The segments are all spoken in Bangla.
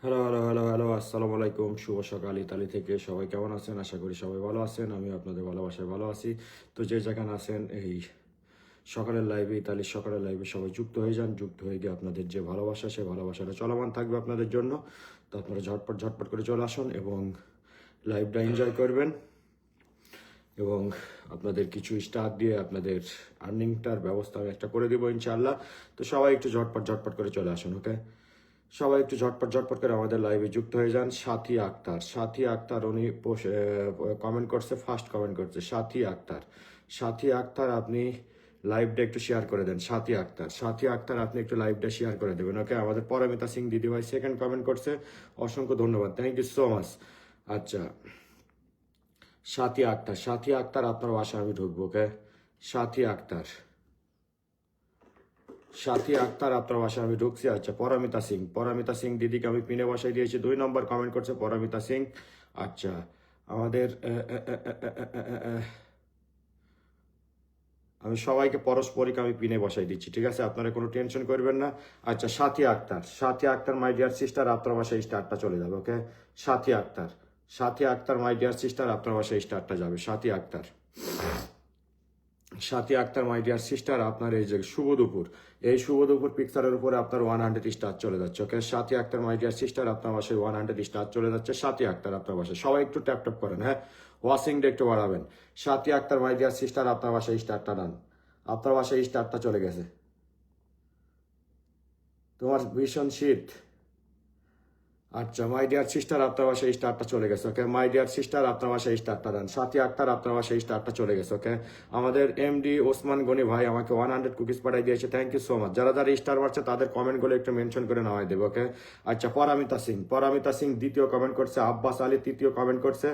হ্যালো হ্যালো হ্যালো হ্যালো আসসালামু আলাইকুম, শুভ সকাল। ইতালি থেকে সবাই কেমন আছেন? আশা করি সবাই ভালো আছেন। আমি আপনাদের ভালোবাসায় ভালো আছি। তো যে যেখানে আছেন এই সকালের লাইভে, ইতালির সকালের লাইভে সবাই যুক্ত হয়ে যান। যুক্ত হয়ে গিয়ে আপনাদের যে ভালোবাসা, সে ভালোবাসাটা চলমান থাকবে আপনাদের জন্য। তো আপনারা ঝটপট ঝটপট করে চলে আসুন এবং লাইভটা এনজয় করবেন এবং আপনাদের কিছু স্টার দিয়ে আপনাদের আর্নিংটার ব্যবস্থা আমি একটা করে দেবো ইনশাআল্লাহ। তো সবাই একটু ঝটপট ঝটপট করে চলে আসুন, ওকে? সবাই একটু ঝটপট ঝটপট করে আমাদের লাইভে যুক্ত হয়ে যান। সাথী আক্তার, সাথী আক্তার উনি কমেন্ট করছে, ফার্স্ট কমেন্ট করছে সাথী আক্তার। সাথী আক্তার আপনি লাইভটা একটু শেয়ার করে দেন। সাথী আক্তার, সাথী আক্তার আপনি একটু লাইভটা শেয়ার করে দেবেন, ওকে? আমাদের পরমিতা সিং দিদিভাই সেকেন্ড কমেন্ট করছে, অসংখ্য ধন্যবাদ, থ্যাংক ইউ সো মাচ। আচ্ছা, সাথী আক্তার, সাথী আক্তার আপনার বাসায় আমি ঢুকবো, ওকে? সাথী আক্তার, সাথী আক্তার আপনার বাসায় আমি ঢুকছি। আচ্ছা, পরামিতা সিং, পরামিতা সিং দিদিকে আমি পিনে বসাই দিয়েছি, 2 নম্বর কমেন্ট করছে পরামিতা সিং। আচ্ছা, আমাদের আমি সবাইকে পারস্পরিক আমি পিনে বসাই দিচ্ছি, ঠিক আছে? আপনারা কোনো টেনশন করবেন না। আচ্ছা, সাথী আক্তার, সাথী আক্তার মাই ডিয়ার সিস্টার, আপনার বাসায় স্টারটা চলে যাবে, ওকে? সাথী আক্তার, সাথী আক্তার মাই ডিয়ার সিস্টার, আপনার বাসায় স্টারটা যাবে। সাথী আক্তার, সাথী আক্তার মাই ডিয়ার সিস্টার, আপনার এই যে শুভ দুপুর, এই শুভ দুপুর পিকচারের উপরে আপনার 100 স্টার চলে যাচ্ছে, ওকে? সাথী আক্তার মাই ডিয়ার সিস্টার, আপনার বাসায় 100 স্টার চলে যাচ্ছে। সাথী আক্তার আপনার বাসায়, সবাই একটু ট্যাপ ট্যাপ করেন, হ্যাঁ? ওয়াশিং ডে একটু বাড়াবেন। সাথী আক্তার মাই ডিয়ার সিস্টার, আপনার বাসায় স্টারটা ডান, আপনার বাসায় স্টারটা চলে গেছে। তোমার ভীষণ শীত। আচ্ছা, মাই ডিয়ার সিস্টার আপনার বাসায় স্টারটা চলে গেছে, ওকে? মাই ডিয়ার সিস্টার আপনার বাসায় স্টারটা দেন। সাথী আক্তার আপনার বাসায় স্টারটা চলে গেছে, ওকে? আমাদের এমডি ওসমান গনি ভাই আমাকে 100 কুকিজ পাঠিয়ে দিয়েছে, থ্যাংক ইউ সো মাচ। যারা যারা স্টার মারছে তাদের কমেন্টগুলো একটু মেনশন করে নেওয়াই দেবে, ওকে? আচ্ছা, পরামিতা সিং, পরামিতা সিং দ্বিতীয় কমেন্ট করছে, আব্বাস আলী তৃতীয় কমেন্ট করছে,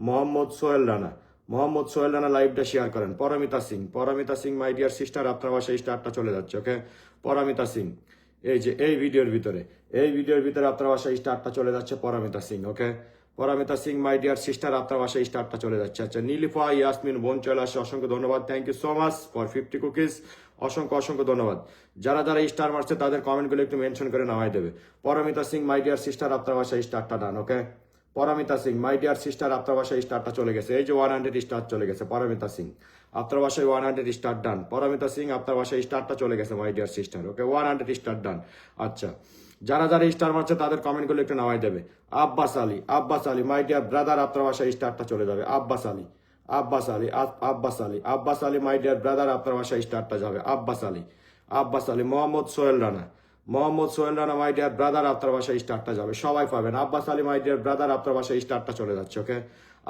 মোহাম্মদ সোহেল রানা, মোহাম্মদ সোহেল রানা লাইভটা শেয়ার করেন। Paramita Singh, Paramita Singh my dear sister, আপনার বাসায় স্টারটা চলে যাচ্ছে, ওকে? পরামিতা সিং, এই যে এই ভিডিওর ভিতরে, এই ভিডিওর ভিতরে আপনার বাসায় স্টারটা চলে যাচ্ছে Paramita Singh, okay? Paramita Singh my dear sister, আপনার বাসায় স্টারটা চলে যাচ্ছে। আচ্ছা, নীলিফা ইয়াসমিন বোন চলে আসে, অসংখ্য ধন্যবাদ, thank you so much for 50 cookies, অসংখ্য অসংখ্য ধন্যবাদ। যারা যারা স্টার মারছে তাদের কমেন্টগুলো একটু মেনশন করে নেওয়াই দেবে। Paramita Singh my dear sister, আপনার বাসায় স্টারটা done, okay? Paramita Singh my dear sister, আপনার বাসায় স্টারটা চলে গেছে, এই যে 100 স্টার চলে গেছে। পরামিতা সিং আপনার বাসায় 100 স্টার ডান। পরামিতা সিং আপনার বাসায় স্টারটা চলে গেছে মাই ডিয়ার সিস্টার, ওকে? 100 স্টার ডান। আচ্ছা, যারা যারা স্টার মারছে তাদের কমেন্টগুলো একটু নেওয়াই দেবে। Abbas Ali, Abbas Ali my dear brother, আপনার বাসায় স্টারটা চলে যাবে। Abbas Ali, Abbas Ali, Abbas Ali, Abbas Ali my dear brother, আপনার বাসায় স্টারটা যাবে। Abbas Ali, Abbas Ali. Mohammad Sohel Rana, Mohammad Sohel Rana my dear brother, আপনার বাসায় স্টারটা যাবে, সবাই পাবেন। Abbas Ali my dear brother, আপনার বাসায় স্টারটা চলে যাচ্ছে, okay?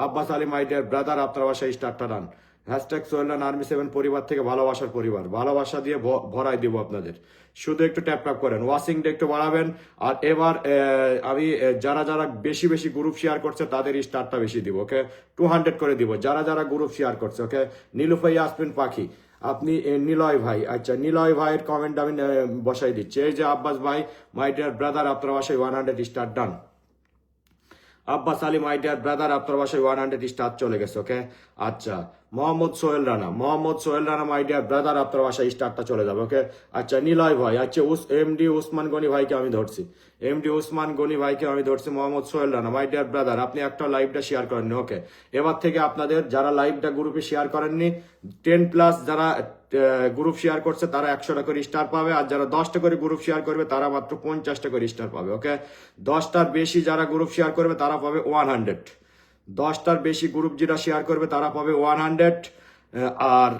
Abbas Ali my dear brother, আপনার বাসায় স্টারটা ডান। হ্যাশট্যাগ সোহেল রানা আর্মি 7 পরিবার থেকে ভালোবাসার পরিবার, ভালোবাসা দিয়ে ভরাই দিব আপনাদের। শুধু একটু ট্যাপ ট্যাপ করেন, ওয়াশিং ডে একটু বাড়াবেন। আর এবার আমি যারা যারা বেশি বেশি গ্রুপ শেয়ার করছে তাদের স্টারটা বেশি দিব, ওকে? 200 করে দিব যারা যারা গ্রুপ শেয়ার করছে, ওকে? নীলুফাই ইয়াসমিন পাখি, আপনি নিলয় ভাই, আচ্ছা নিলয় ভাইয়ের কমেন্ট আমি বসাই দিচ্ছি। এই যে আব্বাস ভাই মাই ডিয়ার ব্রাদার, আপনার বাসায় 100 star done. Abbas Ali my dear brother, আপনার বাসায় 100 স্টার চলে গেছে, ওকে? আচ্ছা, Mohammad Sohel Rana, Mohammad Sohel Rana my dear brother, আপনার বাসায় স্টারটা চলে যাবে, ওকে? আচ্ছা, নিলয় ভাই, আচ্ছা এমডি উসমান গনি ভাইকে আমি ধরছি, এমডি উসমান গনি ভাইকে আমি ধরছি। Mohammad Sohel Rana my dear brother, আপনি একটা লাইভটা শেয়ার করেননি, ওকে? এবার থেকে আপনাদের যারা লাইভটা গ্রুপে শেয়ার করেননি, 10+ যারা গ্রুপ শেয়ার করছে তারা 100টা করে স্টার পাবে, আর যারা 10টা করে গ্রুপ শেয়ার করবে তারা মাত্র 50টা করে স্টার পাবে, ওকে? 10টার বেশি যারা গ্রুপ শেয়ার করবে তারা পাবে 100। 10টার বেশি গ্রুপ যারা শেয়ার করবে তারা পাবে 100। আর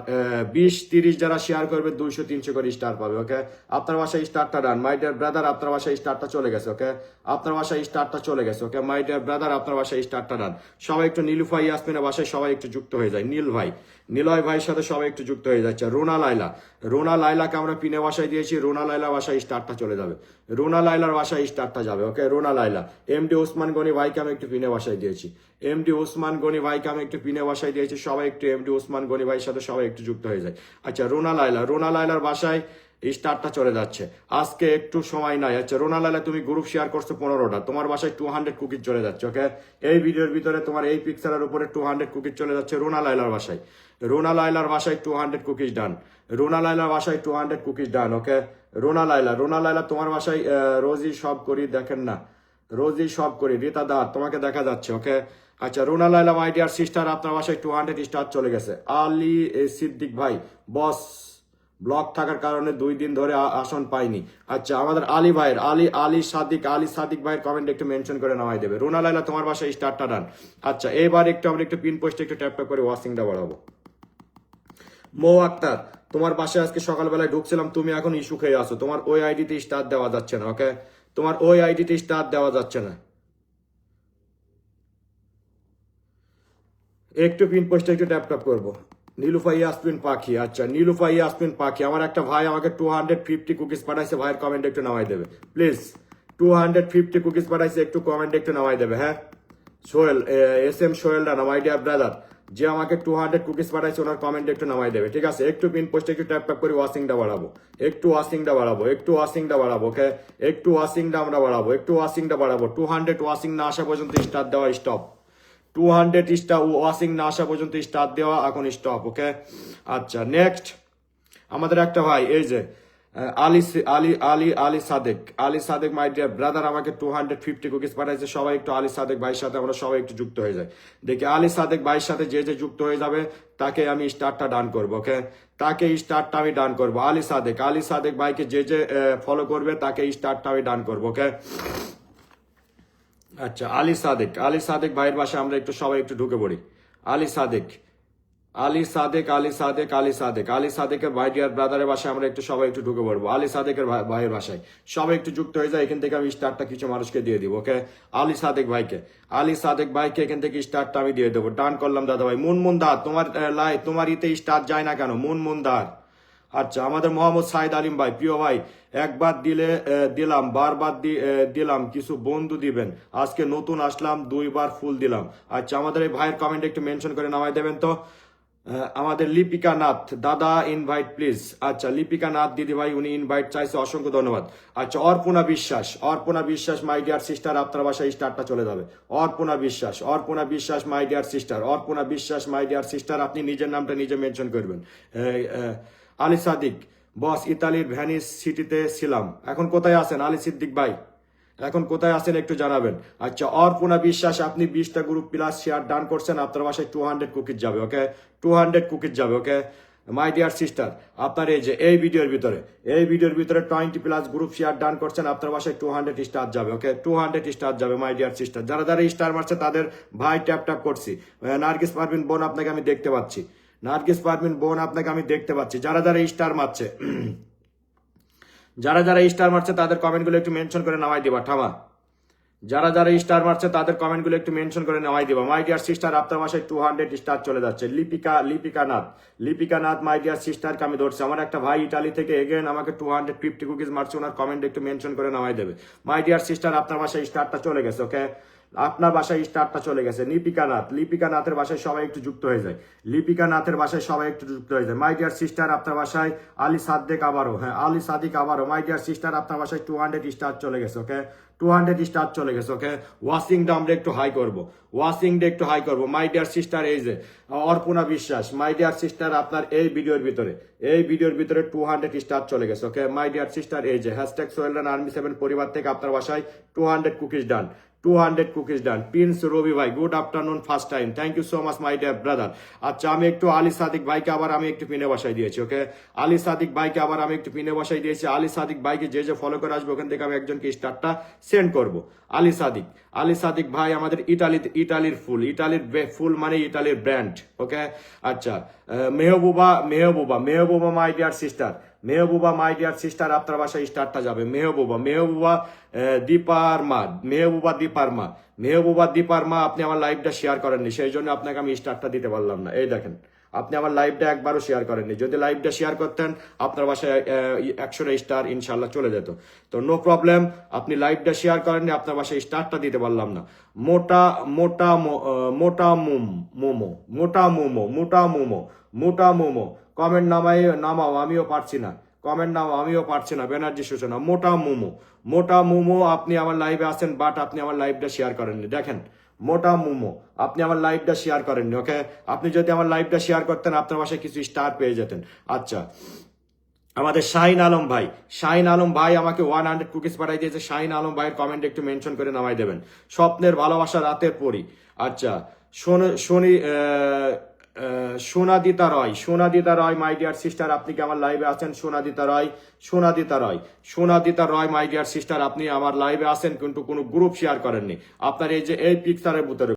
20-30 যারা শেয়ার করবে 200-300 করে স্টার পাবে, ওকে? আপনার বাসায় স্টারটা ডান। মাই ডিয়ার ব্রাদার, আপনার বাসায় স্টারটা চলে গেছে, ওকে? আপনার বাসায় স্টারটা চলে গেছে, ওকে? মাই ডিয়ার ব্রাদার, আপনার বাসায় স্টারটা ডান। সবাই একটু নীলুফাই ইয়াসমিনের বাসায় সবাই একটু যুক্ত হয়ে যায়। নীল ভাই, নিলয় ভাইয়ের সাথে সবাই একটু যুক্ত হয়ে যাচ্ছে। রোনা লাইলা, রোনা লাইলাকে আমরা পিনে বাসায় দিয়েছি, রোনা লাইলা বাসায় স্টারটা চলে যাবে, রোনা লাইলার বাসায় স্টারটা যাবে, ওকে? রোনা লাইলা। এমডি ওসমান গনি ভাইকে আমি একটু পিনে বাসায় দিয়েছি, এমডি ওসমান গনি ভাইকে আমি একটু পিনে বাসায় দিয়েছি, সবাই একটু এমডি ওসমান গনি ভাইয়ের সাথে সবাই একটু যুক্ত হয়ে যায়। আচ্ছা, রোনা লাইলা, রোনা লাইলার বাসায় স্টারটা চলে যাচ্ছে, আজকে একটু সময় নাই। আচ্ছা, রোনা লাইলা তুমি গ্রুপ শেয়ার করছো 15টা, তোমার বাসায় 200 কুকিজ চলে যাচ্ছে, ওকে? এই ভিডিওর ভিতরে তোমার এই পিকচারের উপরে 200 কুকিজ চলে যাচ্ছে রোনা লাইলার বাসায়। রোনা লাইলার বাসায় 200 কুকিজ ডান, রোনা লাইলার বাসায় 200 কুকিজ ডান, ওকে? রোনা লাইলা, রোনা লাইলা তোমার বাসায় রোজই সব করি দেখেন না, রোজই সব করি, রীতা দা তোমাকে দেখা যাচ্ছে, ওকে। আচ্ছা, রুনা লাইলা মাই ডিয়ার সিস্টার, আপনার বাসায় 200 স্টার চলে গেছে। আলী সিদ্দিক ভাই, বস ব্লক থাকার কারণে 2 দিন ধরে আসন পাইনি। আচ্ছা, আমাদের আলী ভাইয়ের আলী সাদিক ভাইয়ের কমেন্ট একটু মেনশন করে নামাই দেবে। রুনা লাইলা তোমার বাসায় স্টারটা ডান। আচ্ছা, এবার আমরা একটু পিন পোস্টে একটু ট্যাপ করে ওয়াশিংটা বাড়াবো। মো আক্তার, তোমার বাসায় আজকে সকালবেলায় ঢুকছিলাম, তুমি এখন ইস্যু খেয়ে আসো, তোমার ওই আইডিতে স্টার দেওয়া যাচ্ছে না, ওকে। তোমার ওই আইডিতে স্টার দেওয়া যাচ্ছে না। একটু পিন পোস্টে একটু ট্যাপ করবো। নীলুফা ইয়াসমিন পাখি, আচ্ছা নীলুফা ইয়াসমিন পাখি, আমার একটা ভাই আমাকে 250 কুকিজ পাঠাইছে, ভাইয়ের কমেন্ট একটু নামাই দেবে প্লিজ। 250 কুকিজ পাঠাইছে, একটু কমেন্ট একটু নামাই দেবে, হ্যাঁ। Sohel, SM Sohel Rana, my dear brother, যে আমাকে 200 কুকিজ পাঠাইছে ওনার কমেন্ট একটু নামাই দেবে, ঠিক আছে। একটু পিন পোস্টে একটু ট্যাপ করে ওয়াশিংটা বাড়াবো, একটু ওয়াশিংটা বাড়াবো, ওকে। একটু ওয়াশিংটা আমরা বাড়াবো, 200 ওয়াশিং না আসা পর্যন্ত স্টার দেওয়া স্টপ। 200 স্টার ওয়াশিং না আসা পর্যন্ত স্টার দেওয়া এখন স্টপ, ওকে। আচ্ছা, নেক্সট আমাদের একটা ভাই, এই যে আলী সাদেক মাই ডিয়ার ব্রাদার, আমাকে 250 কুকিজ পাঠাইছে। সবাই একটু আলী সাদেক ভাইয়ের সাথে আমরা সবাই একটু যুক্ত হয়ে যাই। দেখি আলী সাদেক ভাইয়ের সাথে যে যে যুক্ত হয়ে যাবে তাকে আমি স্টারটা ডান করবো, ওকে। তাকে স্টারটা আমি ডান করবো। আলী সাদেক ভাইকে যে যে ফলো করবে তাকে স্টারটা আমি ডান করবো, ওকে। আচ্ছা, আলী সাদেক ভাইয়ের বাসায় আমরা একটু সবাই একটু ঢুকে পড়ি। আলী সাদেকের ভাই ডিয়ার ব্রাদারের বাসায় আমরা একটু সবাই একটু ঢুকে পড়বো। আলী সাদেকের ভাইয়ের বাসায় সবাই একটু যুক্ত হয়ে যায়। এখান থেকে আমি স্টারটা কিছু মানুষকে দিয়ে দিব, ওকে। আলী সাদেক ভাইকে এখান থেকে স্টারটা আমি দিয়ে দেবো, ডান করলাম দাদা ভাই। মুনমুনদার, তোমার ইতে স্টার যায় না কেন মুনমুনদার? আচ্ছা, আমাদের মোহাম্মদ সাইদ আলিম ভাই, প্রিয় ভাই, একবার দিলাম, বারবার দিলাম, কিছু বন্ধু দিবেন, আজকে নতুন আসলাম, 2বার ফুল দিলাম। আচ্ছা, আমাদের এই ভাইয়ের কমেন্ট একটু মেনশন করে নামাই দেবেন তো। আমাদের লিপিকা নাথ দাদা, ইনভাইট প্লিজ। আচ্ছা, লিপিকা নাথ দিদি ভাই, উনি ইনভাইট চাইছে, অসংখ্য ধন্যবাদ। আচ্ছা, অর্পণা বিশ্বাস মাই ডিয়ার সিস্টার, আপনার বাসায় স্টারটা চলে যাবে। অর্পণা বিশ্বাস মাই ডিয়ার সিস্টার, আপনি নিজের নামটা নিজে মেনশন করবেন। আলী সাদিক, বস ইতালির ভ্যানিস সিটিতে ছিলাম, এখন কোথায় আছেন আলী সিদ্দিক ভাই? এখন কোথায় আছেন একটু জানাবেন। আচ্ছা, অর্পণা বিশ্বাস, আপনি 20টা গ্রুপ প্লাস শেয়ার ডান করছেন, আপনার বাসায় 200 কুকিজ যাবে, ওকে। 200 কুকিজ যাবে, ওকে। মাই ডিয়ার সিস্টার, আপনার এই যে এই ভিডিওর ভিতরে 20+ গ্রুপ শেয়ার ডান করছেন, আপনার বাসায় 200 স্টার যাবে, ওকে। 200 স্টার যাবে মাই ডিয়ার সিস্টার। যারা যারা স্টার মারছে তাদের ভাই ট্যাপ করছি। নার্গিস পারভিন বোন, আপনাকে আমি দেখতে পাচ্ছি। যারা যারা স্টার মারছে তাদের কমেন্টগুলো একটু মেনশন করে নামাই দিবা, ঠামা। যারা যারা স্টার মারছে তাদের কমেন্টগুলো একটু মেনশন করে নামাই দিবা। মাই ডিয়ার সিস্টার, আপনার বাসায় 200 স্টার চলে যাচ্ছে। লিপিকা নাথ মাই ডিয়ার সিস্টারকে আমি ধরছি। আমার একটা ভাই ইটালি থেকে এগেন আমাকে 250 কুকিজ মারছে, ওনার কমেন্ট একটু মেনশন করে নামাই দেবে। মাই ডিয়ার সিস্টার, আপনার বাসায় স্টারটা চলে গেছে, ওকে। আপনার বাসায় স্টারটা চলে গেছে। লিপিকা নাথের বাসায় সবাই একটু যুক্ত হয়ে যায়। মাই ডিয়ার সিস্টার, আপনার বাসায় আলী সাদেক আবারও, হ্যাঁ আলী সাদিক আবারও। মাই ডিয়ার সিস্টার, আপনার বাসায় 200 স্টার চলে গেছে, ওকে। 200 স্টার চলে গেছে, ওকে। ওয়াশিংটা আমরা একটু হাই করবো। মাই ডিয়ার সিস্টার, এই যে অর্পণা বিশ্বাস, মাই ডিয়ার সিস্টার, আপনার এই ভিডিওর ভিতরে 200 স্টার চলে গেছে, ওকে। মাই ডিয়ার সিস্টার, এই যে #সোহেলরান আর্মি 7 পরিবার থেকে আপনার বাসায় 200 কুকিজ ডান। প্রিন্স রবি ভাই, good afternoon, first time, thank you so much my dear brother. আচ্ছা, আমি একটু আলী সাদিক ভাইকে আবার আমি একটু পিনে বসাই দিয়েছি, ওকে। আলী সাদিক ভাইকে যে যে ফলো করে আসবে ওখান থেকে আমি একজনকে স্টারটা সেন্ড করব। আলী সাদিক ভাই আমাদের ইটালির ফুল মানে ইটালির ব্র্যান্ড, ওকে। আচ্ছা, মেহবুবা মাই ডিয়ার সিস্টার, আপনার বাসায় স্টারটা যাবে। মেহবুবা দীপারমা, আপনি আমার লাইভটা শেয়ার করেননি, সেই জন্য আপনাকে আমি স্টারটা দিতে পারলাম না। এই দেখেন, আপনি আমার লাইভটা একবারও শেয়ার করেননি। যদি লাইভটা শেয়ার করতেন আপনার বাসায় 100টা স্টার ইনশাল্লাহ চলে যেত। তো নো প্রবলেম, আপনি লাইভটা শেয়ার করেননি, আপনার বাসায় স্টারটা দিতে পারলাম না। মোটা মোমো কমেন্ট নামাও, আমিও পারছি না। ব্যানার্জি সূচনা, মোটা মোমো, আপনি আমার লাইভে আছেন বাট আপনি আমার লাইভটা শেয়ার করেননি। দেখেন, মোটা মোমো, আপনি আমার লাইভটা শেয়ার করেননি, ওকে। আপনি যদি আমার লাইভটা শেয়ার করতেন আপনার বাসায় কিছু স্টার পেয়ে যেতেন। আচ্ছা, আমাদের শাহিন আলম ভাই আমাকে 100 কুকিজ পাঠাই দিয়েছে। শাহিন আলম ভাইয়ের কমেন্ট একটু মেনশন করে নামাই দেবেন। স্বপ্নের ভালোবাসা রাতের পরি। আচ্ছা, শনি সোনাদিতা রয় মাই ডিয়ার সিস্টার, আপনি কি আমার লাইভে আছেন? সোনাদিতা রয় মাই ডিয়ার সিস্টার, আপনি আমার লাইভে আছেন কিন্তু কোনো গ্রুপ শেয়ার করেননি। আপনার এই যে এই পিকচারের ভিতরে